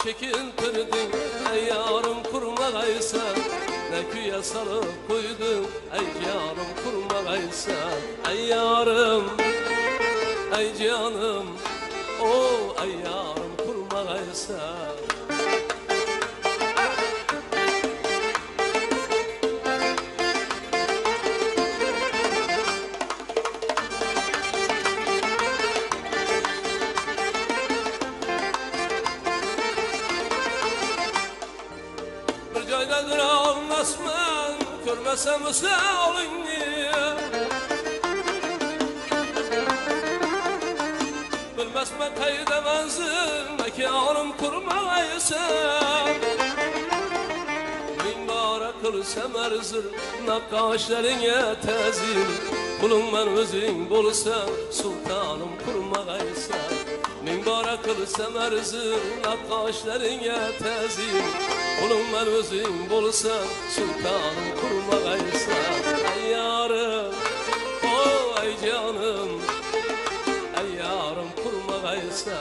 çekintirdin, ey yarım kurmagaysa. Ne küye sarıp koydun, ey yarım kurmagaysa. Ey yarım, ey canım, oh ey yarım kurmagaysa. Joydadır almasman, görmesem usalini. Bilmesme kayda menzil, mekanım kurmaysa. Min bara kılsam erzir, nakkaşlarine tezir. Kulun ben özün bulsa, sultanım kurmaysa. Min bara kılsam erzir, nakkaşlarine tezir. Kulun ben özün bulsa, sultanım kurmagaysa. Ey yarım, oh ey canım, ey yarım kurmagaysa.